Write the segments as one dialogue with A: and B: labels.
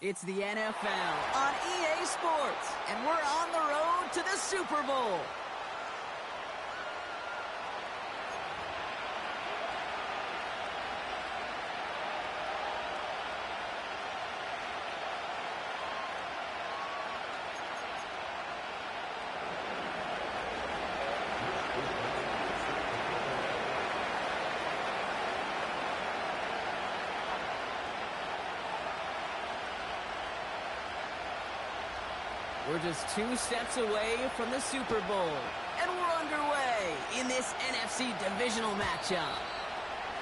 A: It's the NFL on EA Sports, and we're on the road to the Super Bowl. We're just 2 steps away from the Super Bowl, and we're underway in this NFC divisional matchup.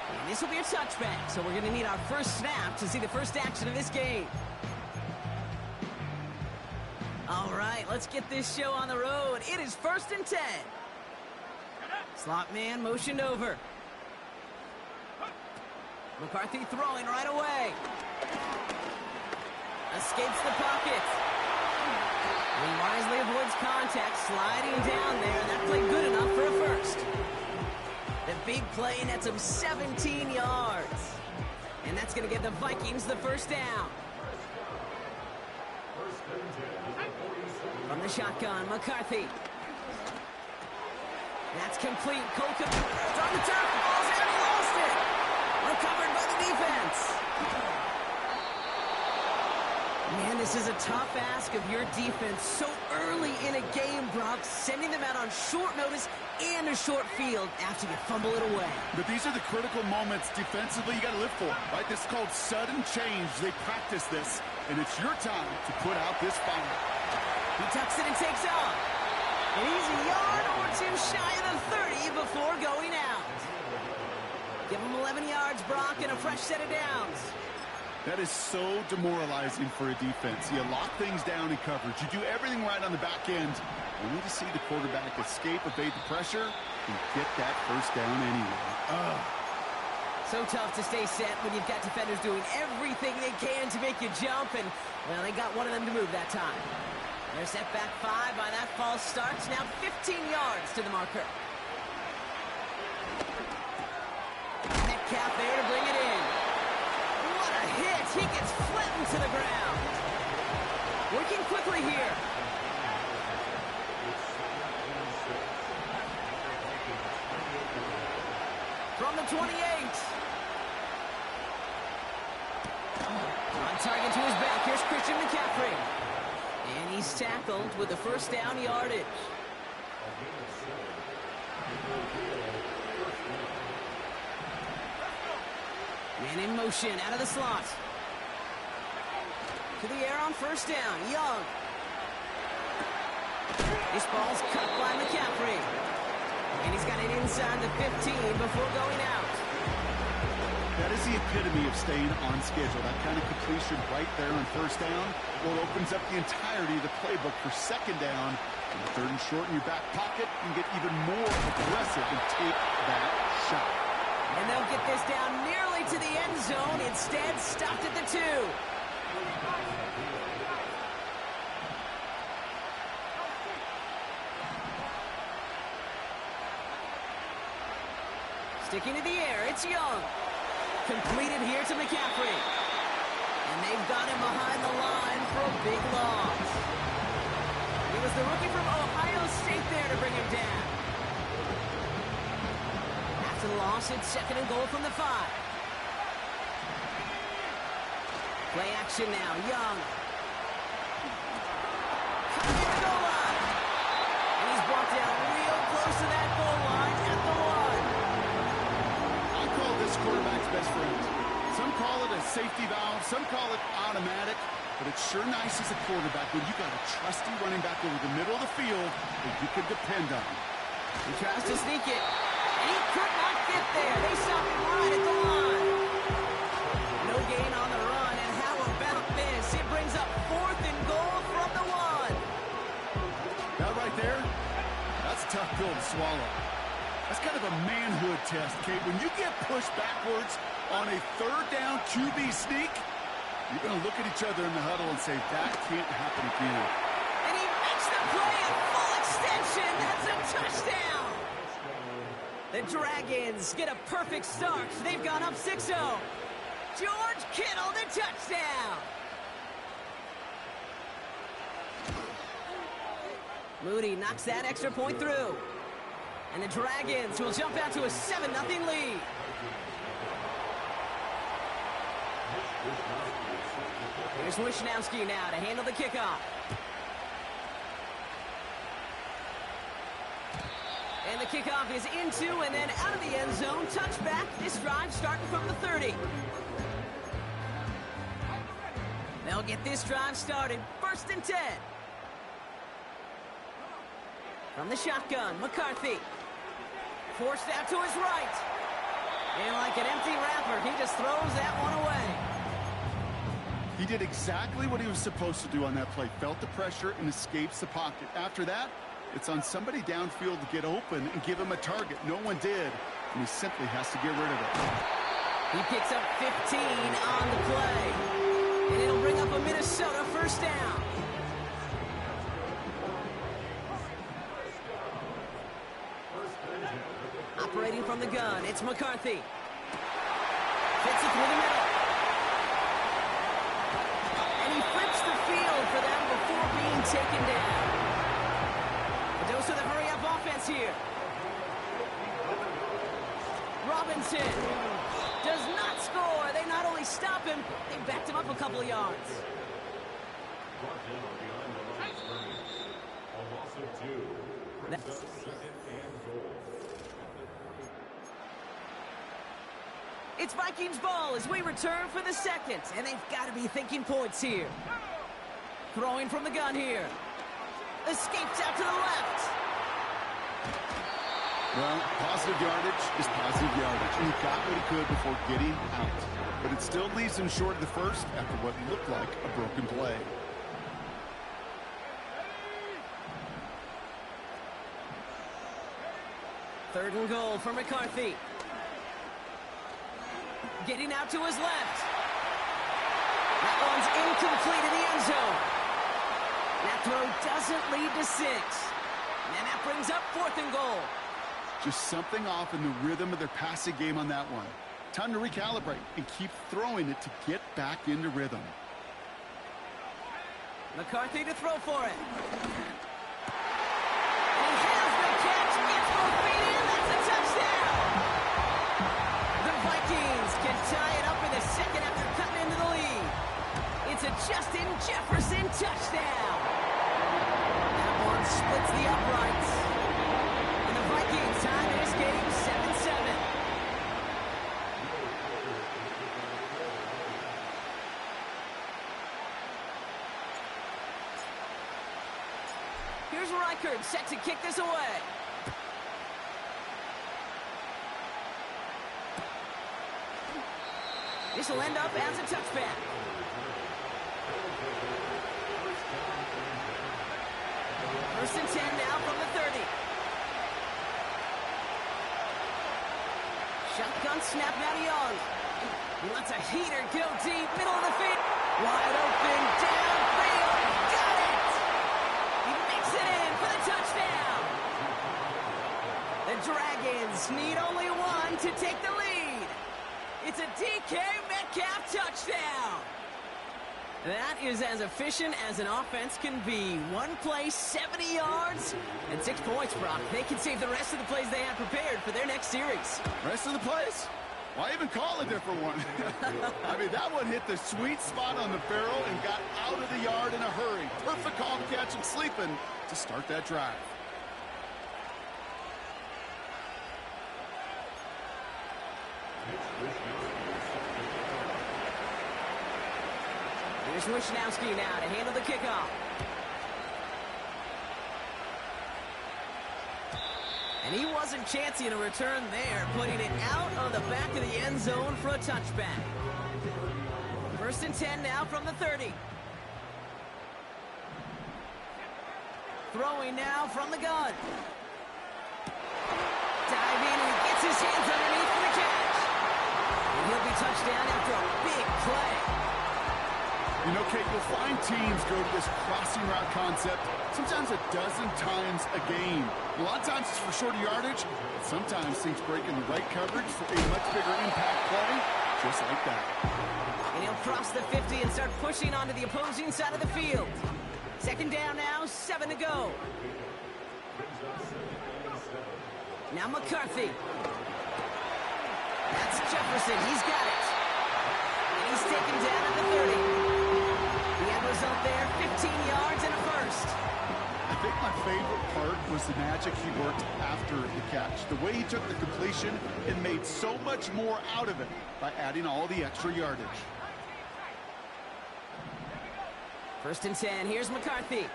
A: And this will be a touchback, so we're going to need our first snap to see the first action of this game. All right, let's get this show on the road. It is 1st and 10. Slot man motioned over. McCarthy throwing right away. Escapes the pocket. He wisely avoids contact, sliding down there. That played good enough for a first. The big play nets him 17 yards. And that's going to give the Vikings the first down. From the shotgun, McCarthy. That's complete. Cole Kmet on the turf. Falls out. He lost it. Recovered by the defense. Man, this is a tough ask of your defense so early in a game, Brock, sending them out on short notice and a short field after you fumble it away.
B: But these are the critical moments defensively you got to live for, right? This is called sudden change. They practice this, and it's your time to put out this fire.
A: He tucks it and takes off. And he's a yard or 2 shy of the 30 before going out. Give him 11 yards, Brock, and a fresh set of downs.
B: That is so demoralizing for a defense. You lock things down in coverage. You do everything right on the back end. You need to see the quarterback escape, evade the pressure, and get that first down anyway.
A: So tough to stay set when you've got defenders doing everything they can to make you jump, and, well, they got one of them to move that time. They're set back 5 by that false start. Now 15 yards to the marker. Metcalf there to bring it in. What a hit! He gets flattened to the ground. Working quickly here. From the 28. On target to his back. Here's Christian McCaffrey. And he's tackled with the first down yardage. Man in motion, out of the slot. To the air on first down, Young. This ball's cut by McCaffrey. And he's got it inside the 15 before going out.
B: That is the epitome of staying on schedule. That kind of completion right there on first down. Well, it opens up the entirety of the playbook for second down. And 3rd and short in your back pocket, you can get even more aggressive and take that shot.
A: And they'll get this down nearly to the end zone. Instead, stopped at the 2. Sticking to the air, it's Young. Completed here to McCaffrey. And they've got him behind the line for a big loss. It was the rookie from Ohio State there to bring him down. After the loss, it's 2nd and goal from the 5. Play action now, Young. Coming to the goal line. And he's brought down real close to that goal line at the 1.
B: I call this quarterback's best friend. Some call it a safety valve, some call it automatic, but it's sure nice as a quarterback when you got a trusty running back over the middle of the field that you can depend on.
A: He tries to sneak it. He could not get there. They stop him right at the line. No gain on the run, and how about this? It brings up 4th and goal from the 1.
B: That right there, that's a tough pill to swallow. That's kind of a manhood test, Kate. When you get pushed backwards on a 3rd down QB sneak, you're going to look at each other in the huddle and say, that can't happen again.
A: And he makes the play at full extension. That's a touchdown. The Dragons get a perfect start. They've gone up 6-0. George Kittle, the touchdown. Moody knocks that extra point through. And the Dragons will jump out to a 7-0 lead. Here's Wishnowski now to handle the kickoff. And the kickoff is into and then out of the end zone. Touchback. This drive starting from the 30. They'll get this drive started. 1st and 10. From the shotgun, McCarthy. Forced out to his right. And like an empty wrapper, he just throws that one away.
B: He did exactly what he was supposed to do on that play. Felt the pressure and escapes the pocket. After that, it's on somebody downfield to get open and give him a target. No one did, and he simply has to get rid of it.
A: He picks up 15 on the play. And it'll bring up a Minnesota 1st down. Operating from the gun, it's McCarthy. Fits it through the middle. And he flips the field for them before being taken down. A dose of the hurry-up offense here. Robinson does not score. They not only stop him, they backed him up a couple of yards. It's Vikings ball as we return for the 2nd, and they've got to be thinking points here. Throwing from the gun here. Escapes out to the left.
B: Well, positive yardage is positive yardage, and he got what he could before getting out. But it still leaves him short of the 1st after what looked like a broken play.
A: Third and goal for McCarthy. Getting out to his left. That one's incomplete in the end zone. That throw doesn't lead to 6. And that brings up 4th and goal.
B: Just something off in the rhythm of their passing game on that one. Time to recalibrate and keep throwing it to get back into rhythm.
A: McCarthy to throw for it. And he has the catch. Gets both feet in. That's a touchdown. The Vikings can tie it up in the 2nd after cutting into the lead. It's a Justin Jefferson touchdown. That one splits the uprights. And the Vikings tie this game 7-7. Here's Reichard set to kick this away. This will end up as a touchback. First and 10 now from the 30. Shotgun snap now to Young. He lets a heater go deep, middle of the field. Wide open, downfield. Got it! He makes it in for the touchdown. The Dragons need only one to take the lead. It's a DK Metcalf touchdown. That is as efficient as an offense can be. One play, 70 yards, and 6 points, Brock. They can save the rest of the plays they have prepared for their next series.
B: Rest of the plays? Why even call a different one? I mean, that one hit the sweet spot on the barrel and got out of the yard in a hurry. Perfect call to catch him sleeping to start that drive.
A: Here's Wishnowski now to handle the kickoff. And he wasn't chancing a return there, putting it out on the back of the end zone for a touchback. First and 10 now from the 30. Throwing now from the gun. Diving, and he gets his hands underneath for the catch. And he'll be touched down after a big play.
B: You know, Kate, you'll find teams go to this crossing route concept sometimes a dozen times a game. A lot of times it's for shorter yardage, but sometimes things break in the right coverage for a much bigger impact play, just like that.
A: And he'll cross the 50 and start pushing onto the opposing side of the field. Second down now, 7 to go. Now McCarthy. That's Jefferson. He's got it. And he's taken down at the 30. The end result there, 15 yards and a first.
B: I think my favorite part was the magic he worked after the catch. The way he took the completion and made so much more out of it by adding all the extra yardage.
A: First and 10. Here's McCarthy.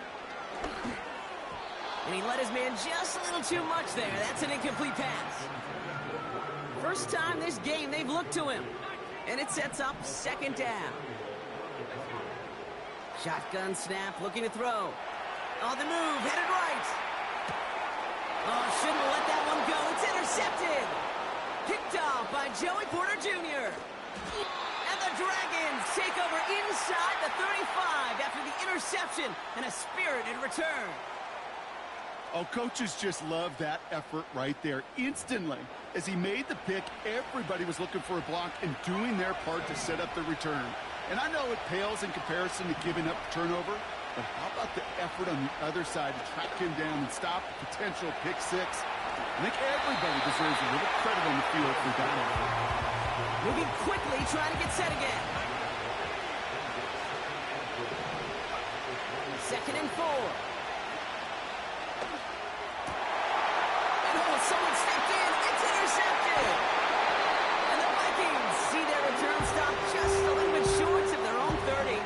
A: And he let his man just a little too much there. That's an incomplete pass. First time this game they've looked to him. And it sets up second down. Shotgun snap, looking to throw. On the move, headed right. Oh, shouldn't have let that one go. It's intercepted. Picked off by Joey Porter Jr. And the Dragons take over inside the 35 after the interception and a spirited return.
B: Oh, coaches just love that effort right there. Instantly, as he made the pick, everybody was looking for a block and doing their part to set up the return. And I know it pales in comparison to giving up turnover, but how about the effort on the other side to track him down and stop a potential pick six? I think everybody deserves a little credit on the field for that effort.
A: Moving quickly, trying to get set again. Second and 4. Someone stepped in. It's intercepted. And the Vikings see their return stop just a little bit short of their own 30.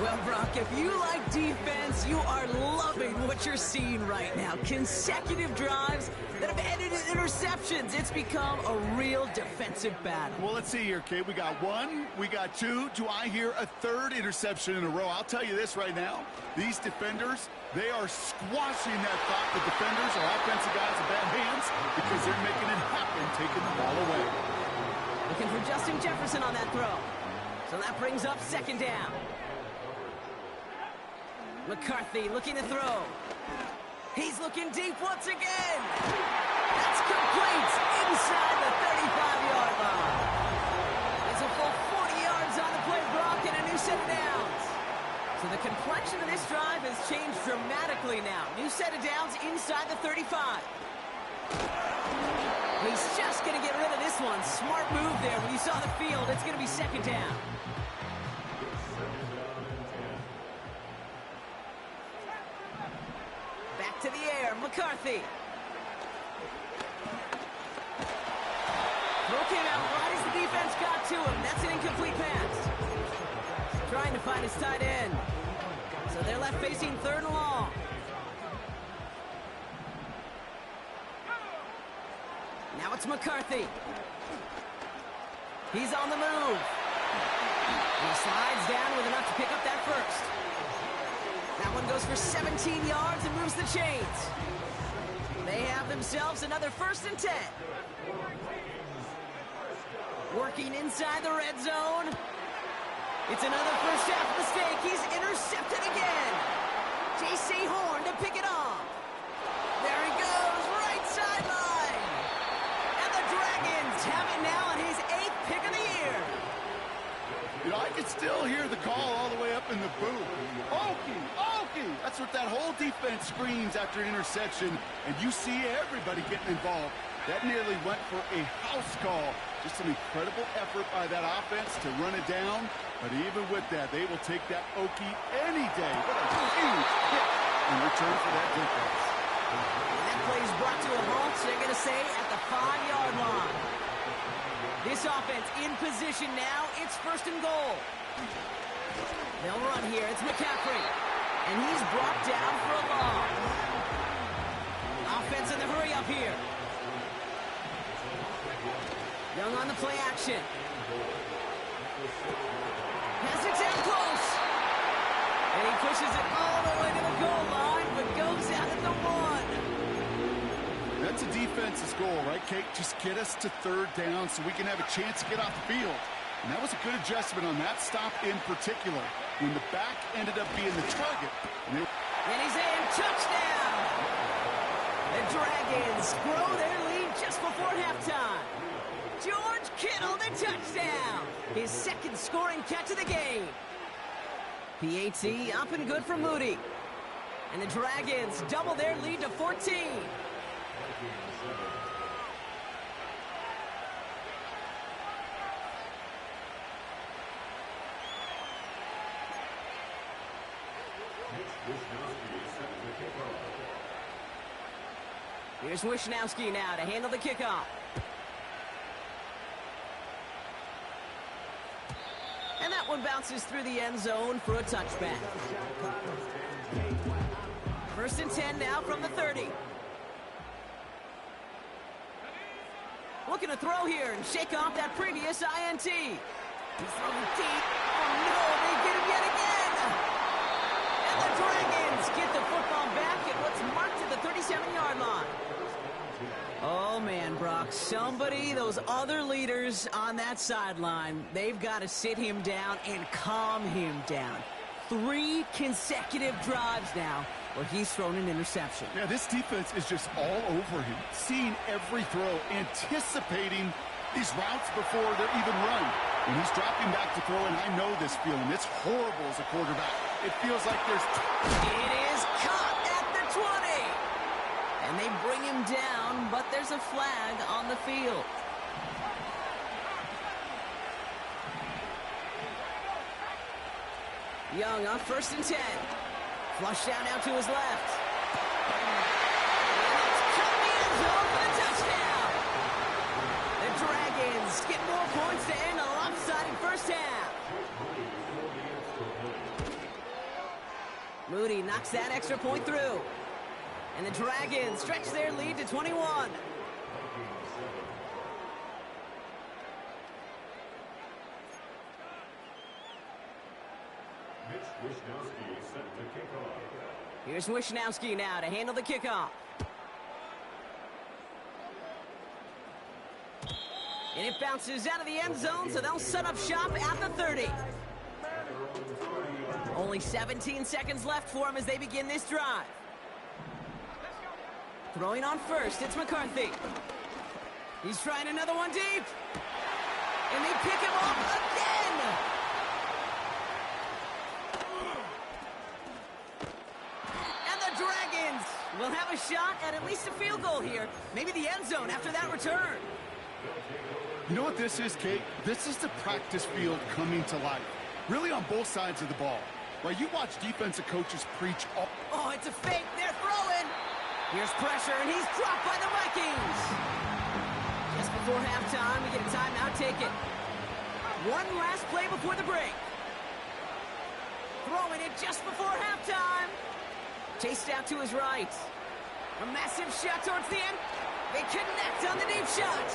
A: Well, Brock, if you like defense, you are loving what you're seeing right now. Consecutive drives that have ended in interceptions. It's become a real defensive battle.
B: Well, let's see here, Kate. We got 1, we got 2. Do I hear a third interception in a row? I'll tell you this right now. These defenders, they are squashing that thought the defenders are offensive guys in bad hands because they're making it happen, taking the ball away.
A: Looking for Justin Jefferson on that throw. So that brings up second down. McCarthy looking to throw. He's looking deep once again. That's complete inside the 35-yard line. It's a full 40 yards on the play, Brock, and a new set of downs. So the complexion of this drive has changed dramatically now. New set of downs inside the 35. He's just going to get rid of this one. Smart move there. When you saw the field, it's going to be second down. Back to the air, McCarthy. Throw came out right as the defense got to him. That's an incomplete pass. Trying to find his tight end. So they're left facing third and long. Now it's McCarthy. He's on the move. He slides down with enough to pick up that first. That one goes for 17 yards and moves the chains. They have themselves another first and 10. Working inside the red zone. It's another first half mistake. He's intercepted again. J.C. Horn to pick it off. There he goes, right sideline. And the Dragons have it now on his 8th pick of the year.
B: You know, I can still hear the call all the way up in the booth. Okie, Okie! That's what that whole defense screams after an interception, and you see everybody getting involved. That nearly went for a house call. Just an incredible effort by that offense to run it down. But even with that, they will take that Okie any day. What a huge hit in return for that defense.
A: And that play is brought to a halt, so they're going to say at the 5-yard line. This offense in position now. It's first and goal. They'll run here. It's McCaffrey. And he's brought down for a loss. Offense in the hurry up here. Young on the play action. Has it down close. And he pushes it all the way to the goal line, but goes out at the 1.
B: That's a defense's goal, right, Kate? Just get us to third down so we can have a chance to get off the field. And that was a good adjustment on that stop in particular, when the back ended up being the target.
A: And he's in. Touchdown! The Dragons grow their lead just before halftime. George Kittle, the touchdown. His second scoring catch of the game. PAT up and good for Moody. And the Dragons double their lead to 14. Here's Wisnowski now to handle the kickoff. And that one bounces through the end zone for a touchback. 1st and 10 now from the 30. Looking to throw here and shake off that previous INT. He's throwing deep. Oh no, they get him yet again. And the Dragons get the football back at what's marked at the 37-yard line. Oh man, Brock, those other leaders on that sideline, they've got to sit him down and calm him down. 3 consecutive drives now where he's thrown an interception.
B: Yeah, this defense is just all over him, seeing every throw, anticipating these routes before they're even run. When he's dropping back to throw, and I know this feeling, it's horrible as a quarterback. It feels like there's...
A: It is caught at the 20. And they bring him down, but there's a flag on the field. Young on 1st and 10. Flush down now to his left. And it's cut in the end zone for the touchdown. The Dragons get more points to end a lopsided first half. Moody knocks that extra point through. And the Dragons stretch their lead to 21. Here's Wisnowski now to handle the kickoff. And it bounces out of the end zone, so they'll set up shop at the 30. Only 17 seconds left for them as they begin this drive. Throwing on first, it's McCarthy. He's trying another one deep. And they pick him off again. And the Dragons will have a shot at least a field goal here. Maybe the end zone after that return.
B: You know what this is, Kate? This is the practice field coming to life. Really on both sides of the ball. Right, you watch defensive coaches preach up.
A: Oh, it's a fake. They're throwing. Here's pressure, and he's dropped by the Vikings. Just before halftime, we get a timeout taken. One last play before the break. Throwing it just before halftime. Chased out to his right. A massive shot towards the end. They connect on the deep shot.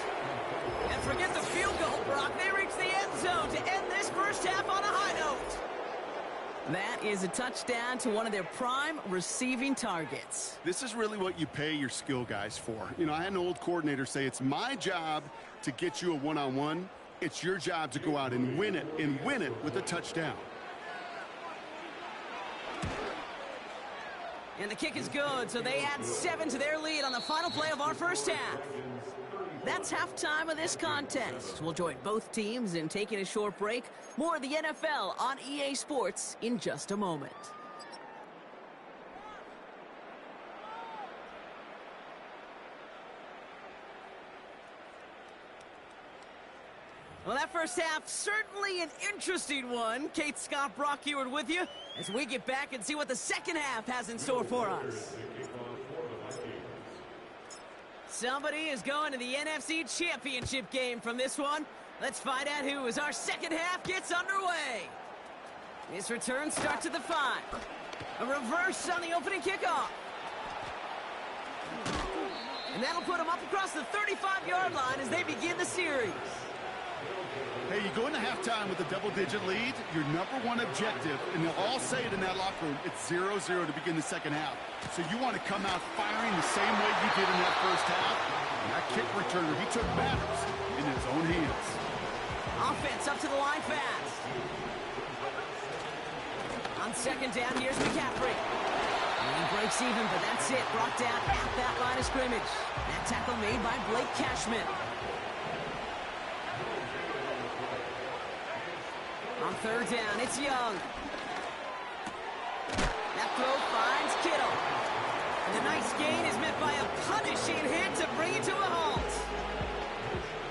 A: And forget the field goal, Brock. They reach the end zone to end this first half on a high note. That is a touchdown to one of their prime receiving targets.
B: This is really what you pay your skill guys for. You know, I had an old coordinator say it's my job to get you a one-on-one. It's your job to go out and win it with a touchdown.
A: And the kick is good, so they add 7 to their lead on the final play of our first half. That's halftime of this contest. We'll join both teams in taking a short break. More of the NFL on EA Sports in just a moment. Well, that first half, certainly an interesting one. Kate, Scott, Brock Ewart with you as we get back and see what the second half has in store for us. Somebody is going to the NFC Championship game from this one. Let's find out who as our second half gets underway. This return starts at the 5. A reverse on the opening kickoff. And that'll put them up across the 35-yard line as they begin the series.
B: Hey, you go into halftime with a double-digit lead, your #1 objective, and they'll all say it in that locker room, it's 0-0 to begin the second half. So you want to come out firing the same way you did in that first half. And that kick returner, he took matters in his own hands.
A: Offense up to the line fast. On second down, here's McCaffrey. And he breaks even, but that's it. Brought down at that line of scrimmage. That tackle made by Blake Cashman. On third down, it's Young. throw finds Kittle. And the nice gain is met by a punishing hit to bring it to a halt.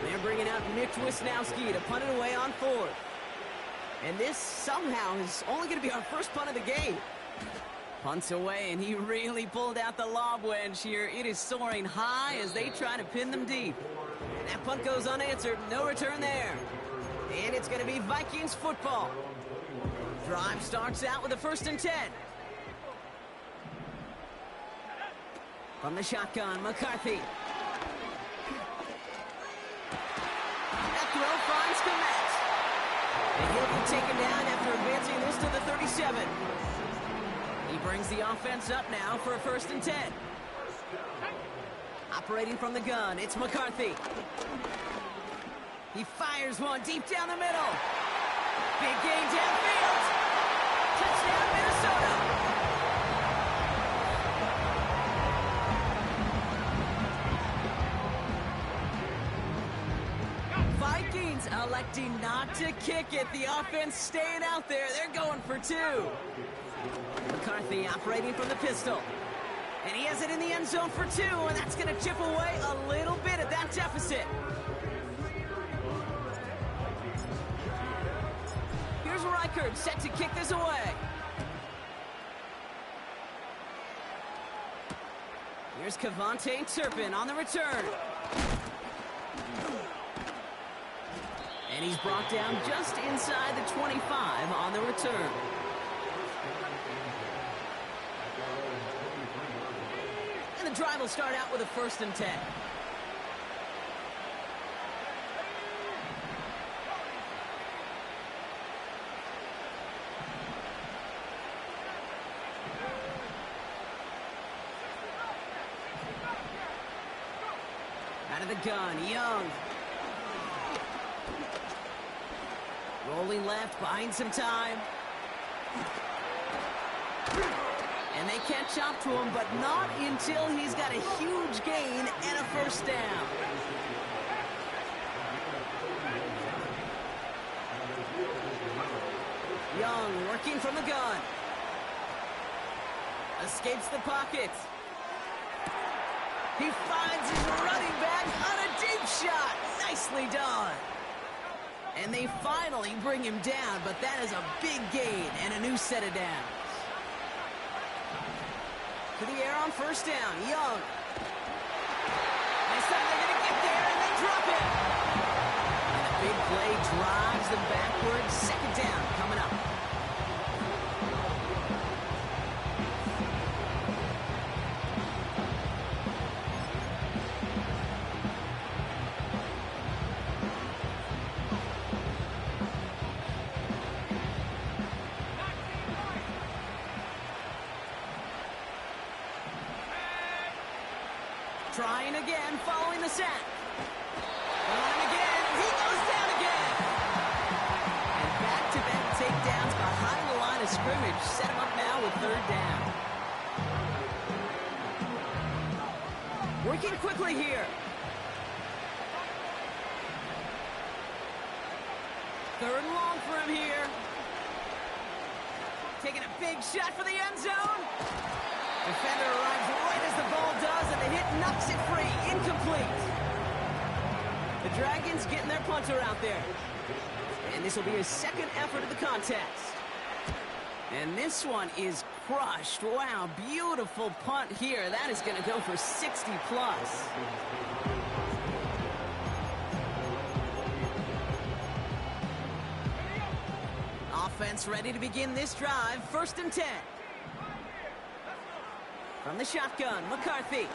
A: They're bringing out Mitch Wisnowski to punt it away on fourth. And this somehow is only going to be our first punt of the game. Punts away, and he really pulled out the lob wedge here. It is soaring high as they try to pin them deep. And that punt goes unanswered. No return there. And it's going to be Vikings football. Drive starts out with a 1st and 10. From the shotgun, McCarthy. That throw finds Kmet. And he'll be taken down after advancing this to the 37. He brings the offense up now for a 1st and 10. Operating from the gun, it's McCarthy. He fires one deep down the middle. Big gain downfield. Touchdown, Minnesota. Vikings electing not to kick it. The offense staying out there. They're going for 2. McCarthy operating from the pistol. And he has it in the end zone for 2, and that's going to chip away a little bit at that deficit. Here's Reichard set to kick this away. Here's Kevontae Turpin on the return. And he's brought down just inside the 25 on the return. And the drive will start out with a 1st and 10. Out of the gun, Young. Rolling left, buying some time. And they catch up to him, but not until he's got a huge gain and a 1st down. Young working from the gun. Escapes the pocket. He finds his running back on a deep shot. Nicely done. And they finally bring him down, but that is a big gain and a new set of downs. To the air on 1st down, Young. This time they're going to get there, and they drop it. And a big play drives them backwards. 2nd down coming up. Trying again, following the sack. And again, he goes down again. And back-to-back takedowns behind the line of scrimmage set him up now with 3rd down. Working quickly here. 3rd and long for him here. Taking a big shot for the end zone. Defender arrives right as the ball does, and the hit knocks it free. Incomplete. The Dragons getting their punter out there. And this will be his 2nd effort of the contest. And this one is crushed. Wow, beautiful punt here. That is going to go for 60 plus. Offense ready to begin this drive. 1st and 10. From the shotgun, McCarthy.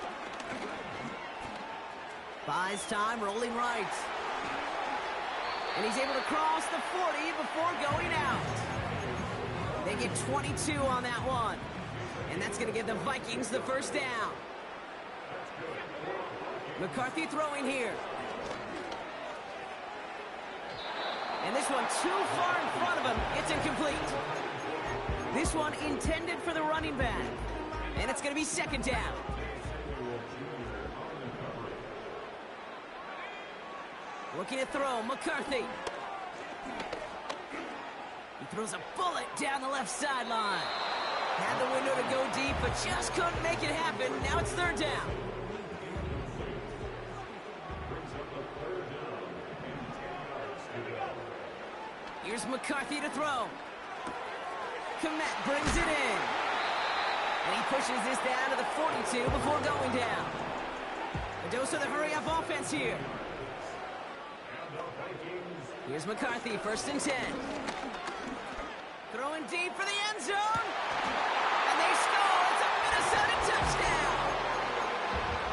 A: Buys time, rolling right. And he's able to cross the 40 before going out. They get 22 on that one. And that's going to give the Vikings the 1st down. McCarthy throwing here. And this one too far in front of him. It's incomplete. This one intended for the running back. And it's going to be 2nd down. Looking to throw, McCarthy. He throws a bullet down the left sideline. Had the window to go deep, but just couldn't make it happen. Now it's third down. Here's McCarthy to throw. Kmet brings it in. And he pushes this down to the 42 before going down. A dose of the hurry-up offense here. Here's McCarthy, first and 10. Throwing deep for the end zone. And they score. It's a Minnesota touchdown.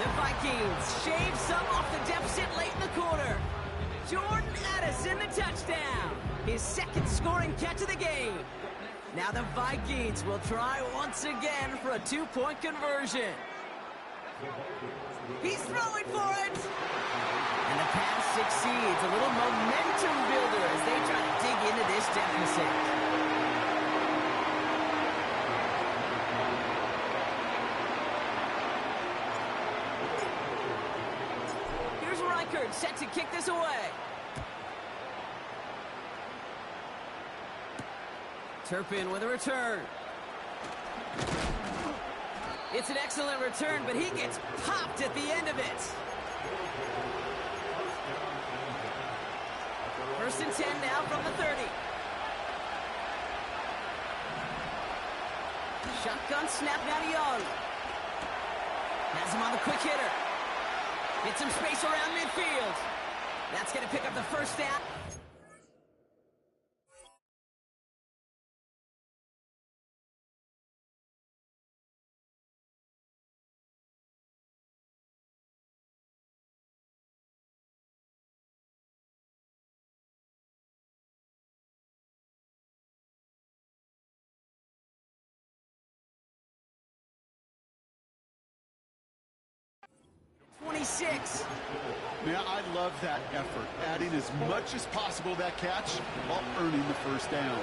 A: The Vikings shave some off the deficit late in the quarter. Jordan Addison, the touchdown. His second scoring catch of the game. Now the Vikings will try once again for a two-point conversion. He's throwing for it. And the pass succeeds. A little momentum builder as they try to dig into this deficit. Here's Reichert set to kick this away. Turpin with a return. It's an excellent return, but he gets popped at the end of it. First and 10 now from the 30. Shotgun snap now to Young. Has him on the quick hitter. Get some space around midfield. That's going to pick up the first down.
B: Man, I love that effort, adding as much as possible to that catch while earning the first down.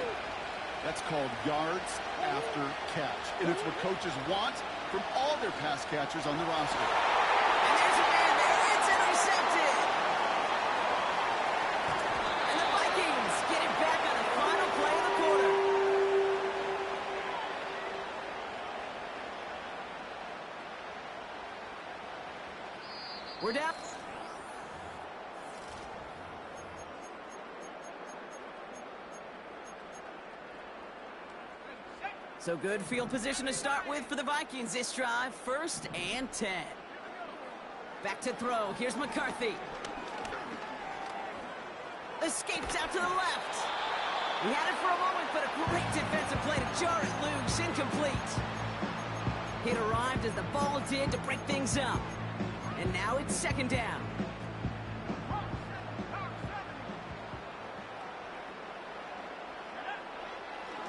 B: That's called yards after catch, and it's what coaches want from all their pass catchers on the roster.
A: And there's a man there. It's intercepted. And the Vikings get it back on the final play of the quarter. We're down. So good field position to start with for the Vikings this drive. First and 10. Back to throw. Here's McCarthy. Escapes out to the left. He had it for a moment, but a great defensive play to jar it loose. Incomplete. It arrived as the ball did to break things up. And now it's second down.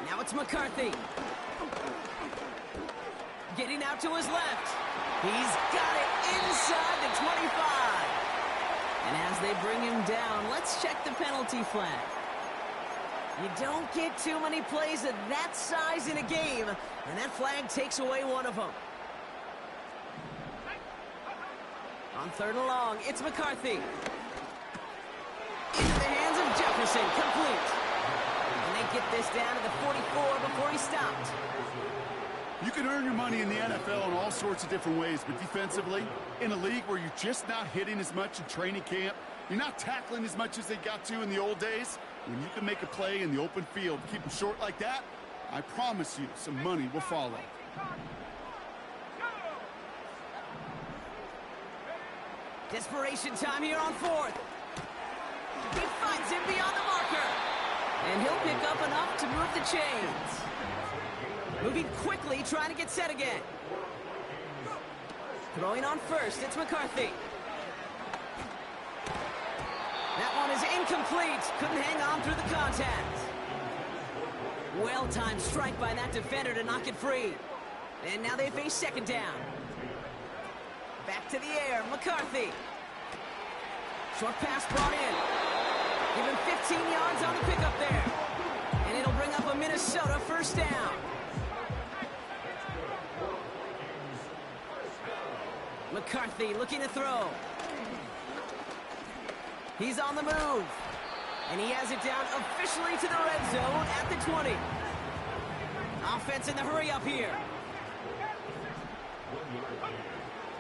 A: Now it's McCarthy. Getting out to his left. He's got it inside the 25. And as they bring him down, let's check the penalty flag. You don't get too many plays of that size in a game, and that flag takes away one of them. On third and long, it's McCarthy. Into the hands of Jefferson, complete. And they get this down to the 44 before he stopped.
B: You can earn your money in the NFL in all sorts of different ways, but defensively, in a league where you're just not hitting as much in training camp, you're not tackling as much as they got to in the old days, when you can make a play in the open field, keep them short like that, I promise you some money will follow.
A: Desperation time here on fourth. He finds him beyond the marker. And he'll pick up enough to move the chains. Moving quickly, trying to get set again. Throwing on first, it's McCarthy. That one is incomplete. Couldn't hang on through the contact. Well-timed strike by that defender to knock it free. And now they face second down. Back to the air, McCarthy. Short pass brought in. Give him 15 yards on the pickup there. And it'll bring up a Minnesota first down. McCarthy looking to throw. He's on the move. And he has it down officially to the red zone at the 20. Off offense in the hurry up here.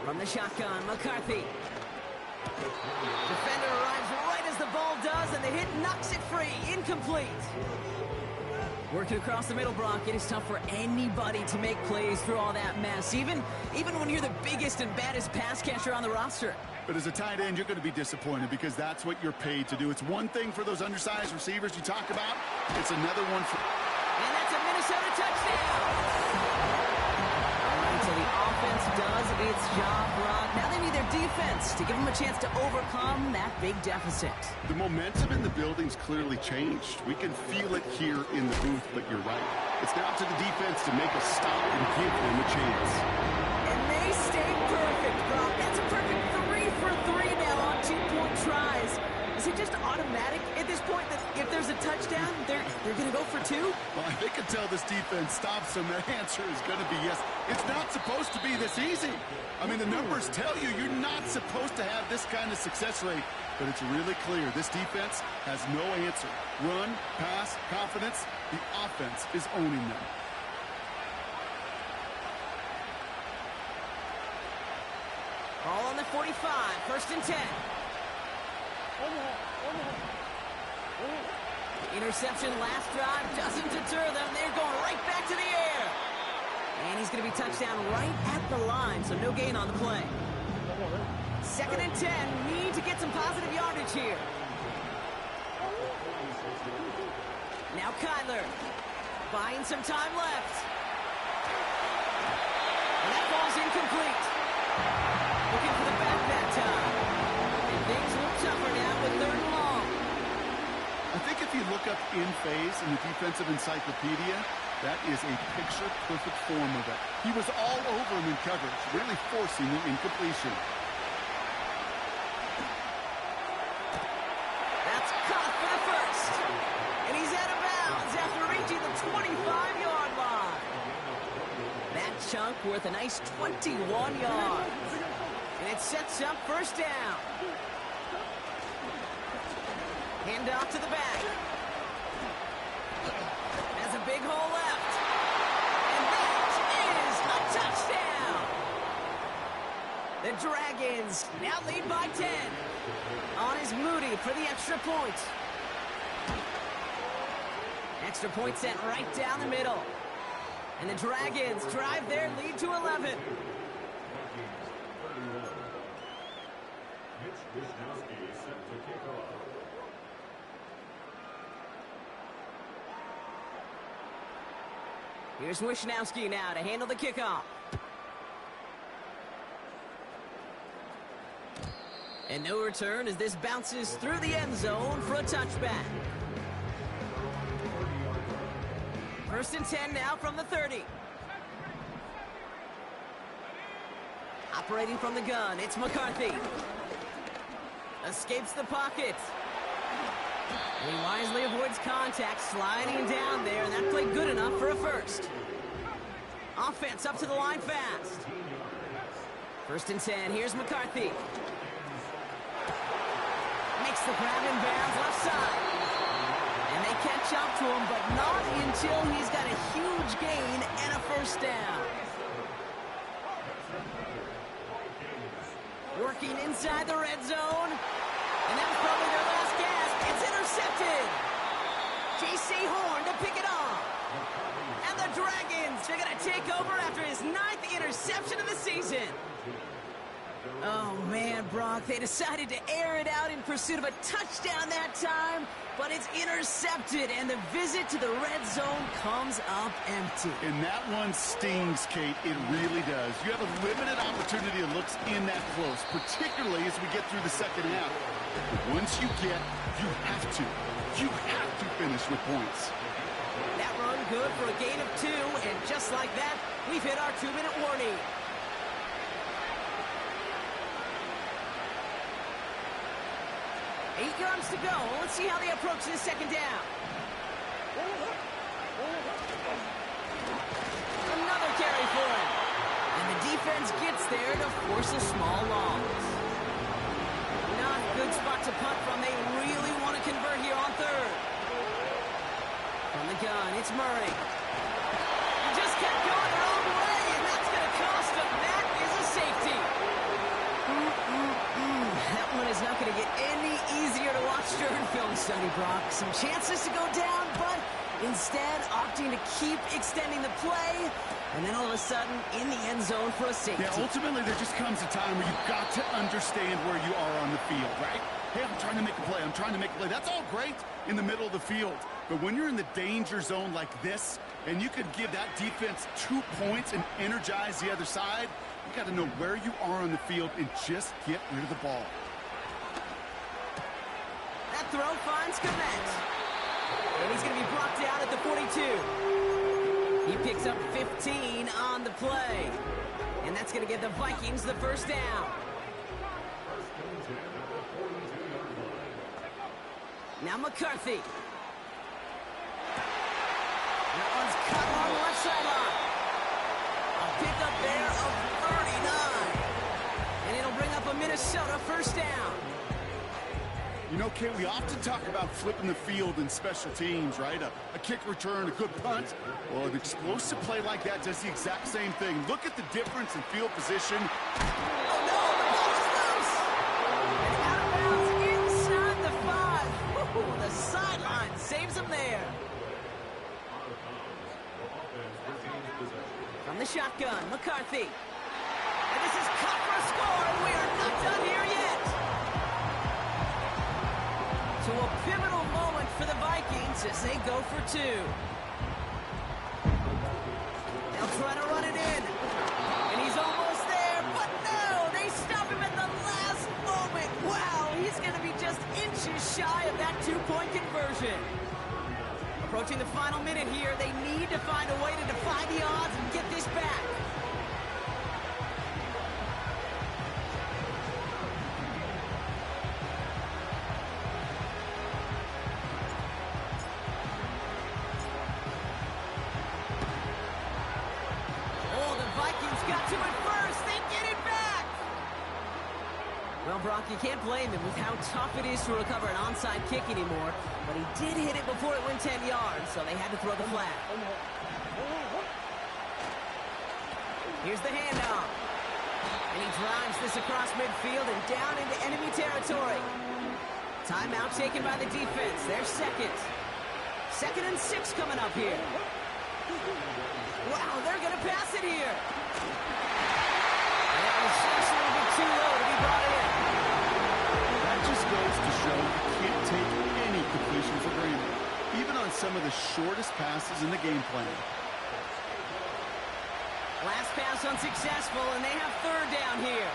A: From the shotgun, McCarthy. Defender arrives right as the ball does, and the hit knocks it free. Incomplete. Working across the middle, Brock. It is tough for anybody to make plays through all that mess, even when you're the biggest and baddest pass catcher on the roster.
B: But as a tight end, you're going to be disappointed because that's what you're paid to do. It's one thing for those undersized receivers you talk about. It's another one for...
A: And that's a Minnesota touchdown. So the offense does its job, Brock. Now they need their defense to give them a chance to overcome that big deficit.
B: The momentum in the building's clearly changed. We can feel it here in the booth, but you're right. It's now to the defense to make a stop and give them a chance.
A: And they stay perfect, Brock. That's a perfect 3 for 3 now on 2-point tries. Is it just automatic at this point that if there's a touchdown, they're going to go for 2?
B: Well, I think until this defense stops them, the answer is going to be yes. It's not supposed to be this easy. I mean, the numbers tell you you're not supposed to have this kind of success rate, but it's really clear this defense has no answer. Run, pass, confidence, the offense is owning them.
A: Ball on the 45, 1st and 10. Interception last drive doesn't deter them. They're going right back to the air. And he's going to be touchdown right at the line, so no gain on the play. 2nd and 10. Need to get some positive yardage here. Now Kyler. Buying some time left. And that ball's incomplete. Looking for the back that time. And things look tougher now with 3rd and long.
B: I think if you look up in phase in the defensive encyclopedia, that is a picture-perfect form of it. He was all over him in coverage, really forcing the incompletion.
A: That's caught for the first. And he's out of bounds after reaching the 25-yard line. That chunk worth a nice 21 yards. And it sets up 1st down. Hand off to the back. Has a big hole left. And that is a touchdown. The Dragons now lead by 10. On is Moody for the extra point. Extra point sent right down the middle. And the Dragons drive their lead to 11. Here's Wishnowski now to handle the kickoff. And no return as this bounces through the end zone for a touchback. 1st and 10 now from the 30. Operating from the gun, it's McCarthy. Escapes the pocket. And he wisely avoids contact, sliding down there, and that played good enough for a first. Offense up to the line fast. 1st and 10, here's McCarthy. Makes the grab in bounds left side. And they catch up to him, but not until he's got a huge gain and a 1st down. Working inside the red zone. And that was probably their last gasp. It's intercepted. J.C. Horn to pick it off. And the Dragons are going to take over after his 9th interception of the season. Oh, man, Brock, they decided to air it out in pursuit of a touchdown that time, but it's intercepted, and the visit to the red zone comes up empty.
B: And that one stings, Kate. It really does. You have a limited opportunity to look in that close, particularly as we get through the 2nd half. But once you get, you have to finish with points.
A: That run good for a gain of 2, and just like that, we've hit our 2-minute warning. Eight yards to go. Let's see how they approach this 2nd down. Another carry for him. And the defense gets there to force a small loss. Not a good spot to punt from. They really want to convert here on 3rd. From the gun, it's Murray. He is not going to get any easier to watch during film study, Brock. Some chances to go down, but instead opting to keep extending the play, and then all of a sudden in the end zone for a safety.
B: Yeah, ultimately there just comes a time where you've got to understand where you are on the field, right? Hey, I'm trying to make a play. I'm trying to make a play. That's all great in the middle of the field. But when you're in the danger zone like this, and you could give that defense 2 points and energize the other side, you got to know where you are on the field and just get rid of the ball.
A: That throw finds Kmet. And he's going to be brought down at the 42. He picks up 15 on the play. And that's going to give the Vikings the first down. Now McCarthy. That one's cut along the left sideline. A pickup there of 39. And it'll bring up a Minnesota first down.
B: You know, Kate, we often talk about flipping the field in special teams, right? A kick return, a good punt. Well, an explosive play like that does the exact same thing. Look at the difference in field position.
A: Oh, no, the ball is loose. And out of bounds inside the 5. Ooh, the sideline saves him there. From the shotgun, McCarthy. And this is cut for a score, and we are not done here yet. So a pivotal moment for the Vikings as they go for 2. They'll try to run it in. And he's almost there, but no! They stop him at the last moment. Wow, he's going to be just inches shy of that 2-point conversion. Approaching the final minute here, they need to find a way to defy the odds and get this back. Oh, the Vikings got to it first. They get it back. Well, Brock, you can't blame him with how tough it is to recover an onside kick anymore. But he did hit it before it went 10 yards, so they had to throw the flag. Here's the handoff. And he drives this across midfield and down into enemy territory. Timeout taken by the defense. Their second. 2nd and 6 coming up here. Wow, they're going to pass it here. That was just a little bit too low to be brought in.
B: That just goes to show you can't take any completion for granted, even on some of the shortest passes in the game plan.
A: Last pass unsuccessful, and they have 3rd down here.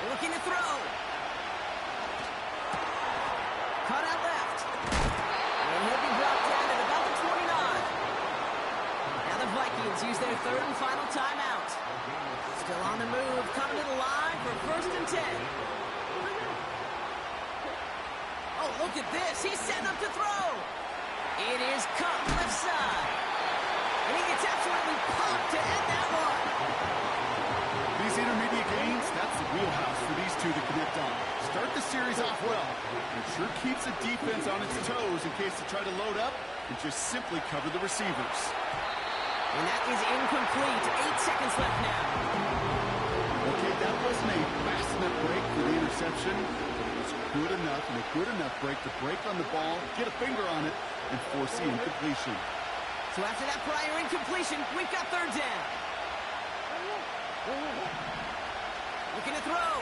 A: Looking to throw. Cut out left. And he'll be brought down at about the 29. Now the Vikings use their 3rd and final timeout. Still on the move, coming to the line for 1st and 10. Oh, look at this. He's setting up to throw. It is cut left side. And he gets absolutely pumped to end that one.
B: These intermediate gains, that's the wheelhouse for these two to connect on. Start the series off well. It sure keeps the defense on its toes in case they try to load up and just simply cover the receivers.
A: And that is incomplete. 8 seconds left now.
B: Okay, that wasn't a fast enough break for the interception, but it was good enough and a good enough break to break on the ball, get a finger on it, and force the incompletion.
A: So after that prior incompletion, we've got 3rd down. Looking to throw.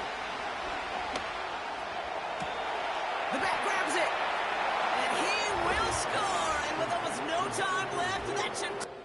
A: The back grabs it. And he will score. And with almost no time left, that should...